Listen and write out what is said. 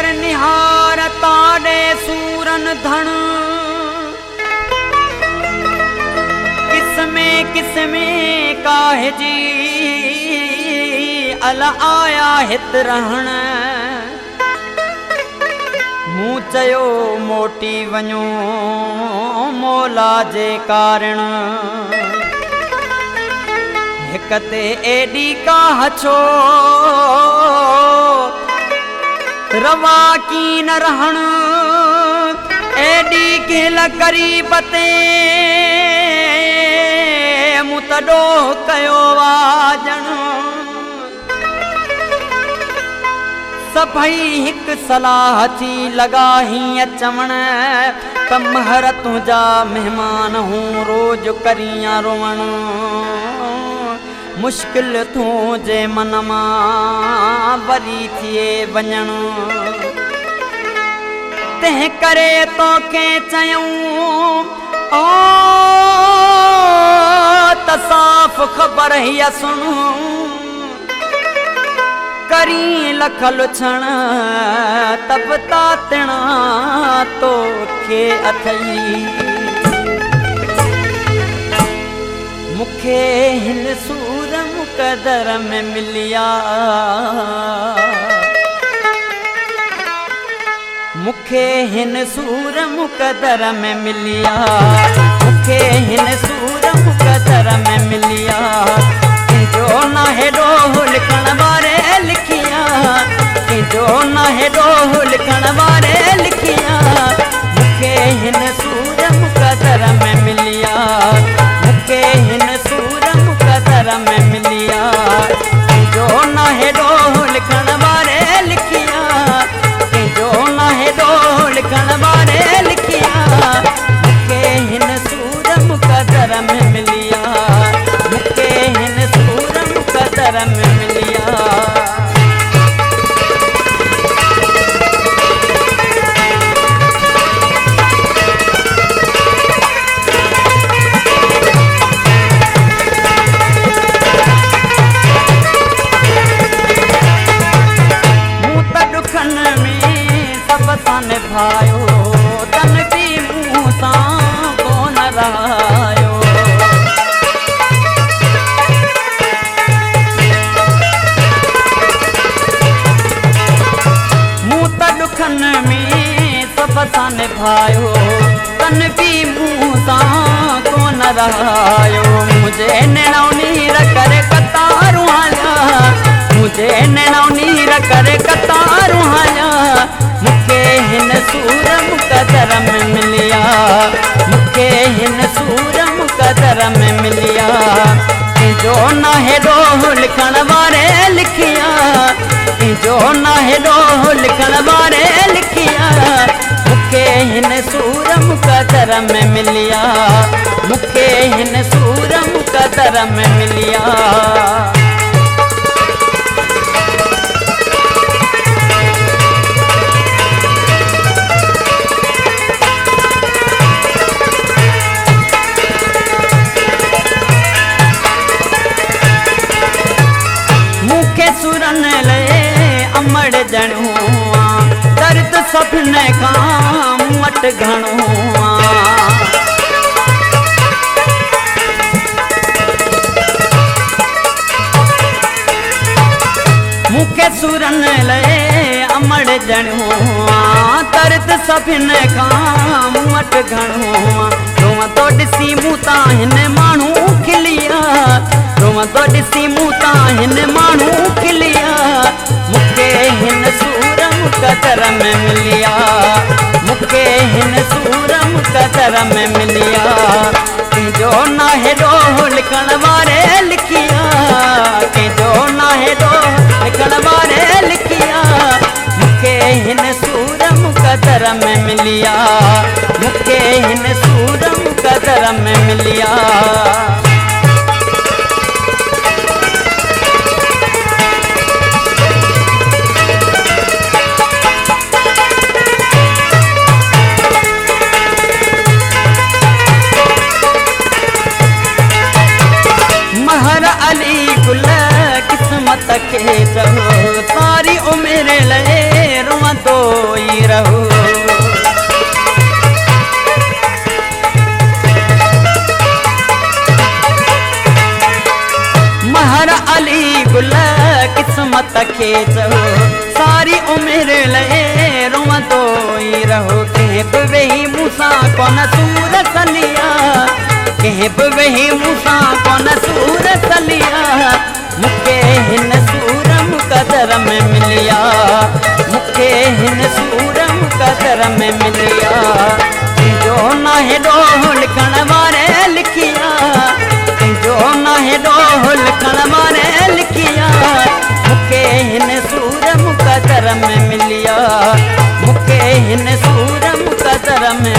कर निहार ताड़े सूरन धन किसमें काहे जी अल आया हित रहण मूं चयो मोटी वञो मौला जे कारण हिकते एडी काह छो रवा की न रहण एडी खेल करीबते मूं तडो कयो वाजण सभई हिक सलाह थी लगा ही चवण त महर तुंहिंजा मेहमान हूं रोज करियां रोवण मुश्किल तुंहिंजे मन मां वरी थिए वञण तंहिं करे तोखे चयूं ओ त साफ़ ख़बर हीअ सुण करी लखल छण तब तातणा तोखे अथई मुखे हिन सूर मुक़दर में मिलिया मुखे हिन सूर मुक़दर में मिलिया मुखे हिन सूर मुक़दर में मिलिया जो न हेडो लिखण वारे लिखिया जो न हेडो लिखण वारे लिखिया मुखे हिन सूर मुक़दर में मिलिया मुखे हिन सूर मुक़दर में मिलिया जो न हेडो लिखण वारे लिखिया जो न हेडो लिखण वारे लिखिया मुखे हिन सूर मुक़दर में मिलिया मुखे हिन सूर मुक़दर में मिलिया भायो तन भी मुँह सां कोन रहायो मूं त दुखन में सब सां निभायो तन भी मुँह सां कोन रहायो मुझे नैणो नीर करे कतारूं हलिया मुझे नैणो नीर करे कतारूं हलिया मुखे हिन सूर मुक़दर में मिलिया मुखे हिन सूर मुक़दर में मिलिया जो न हेडो लिखण वारे लिखिया जो न हेडो लिखण वारे लिखिया मुखे हिन सूर मुक़दर में मिलिया मुखे हिन सूर मुक़दर में मिलिया सुरन ले अमड़ जणो दर्द सभिनी खां वट घणो मूंखे सुरन ले अमड़ जणो दर्द सभिनी खां वट घणो रोवां तो ॾिसी मूं तां हिन माण्हू खिलिया रोवां तो ॾिसी मूं तां हिन माण्हू खिलिया मुखे हिन सूर मुक़दर में मिलिया मुखे हिन सूर मुक़दर में मिलिया जो न हेडो लिखण वारे लिखिया जो न हेडो लिखण वारे लिखिया मुखे हिन सूर मुक़दर में मिलिया मुखे हिन सूर मुक़दर में मिलिया महर अली गुल किस्मत के चलो सारी उम्र ले रोआ तो ई रहो। महर अली गुल किस्मत खे चहो सारी उम्र ले रोवंदो ई रहो। कंहिं बि वेही मूंसां कोन सूर सलिया, कंहिं बि वेही मूंसां कोन सूर सलिया, मूंखे हिन सूर मुक़दर में मिलिया, मूंखे हिन सूर मुक़दर में मिलिया। तुंहिंजो न हेॾो लिखण वारे लिखिया, तुंहिंजो न हेॾो लिखण वारे लिखिया, मूंखे हिन सूर मुक़दर में मिलिया, मूंखे हिन सूर मुक़दर में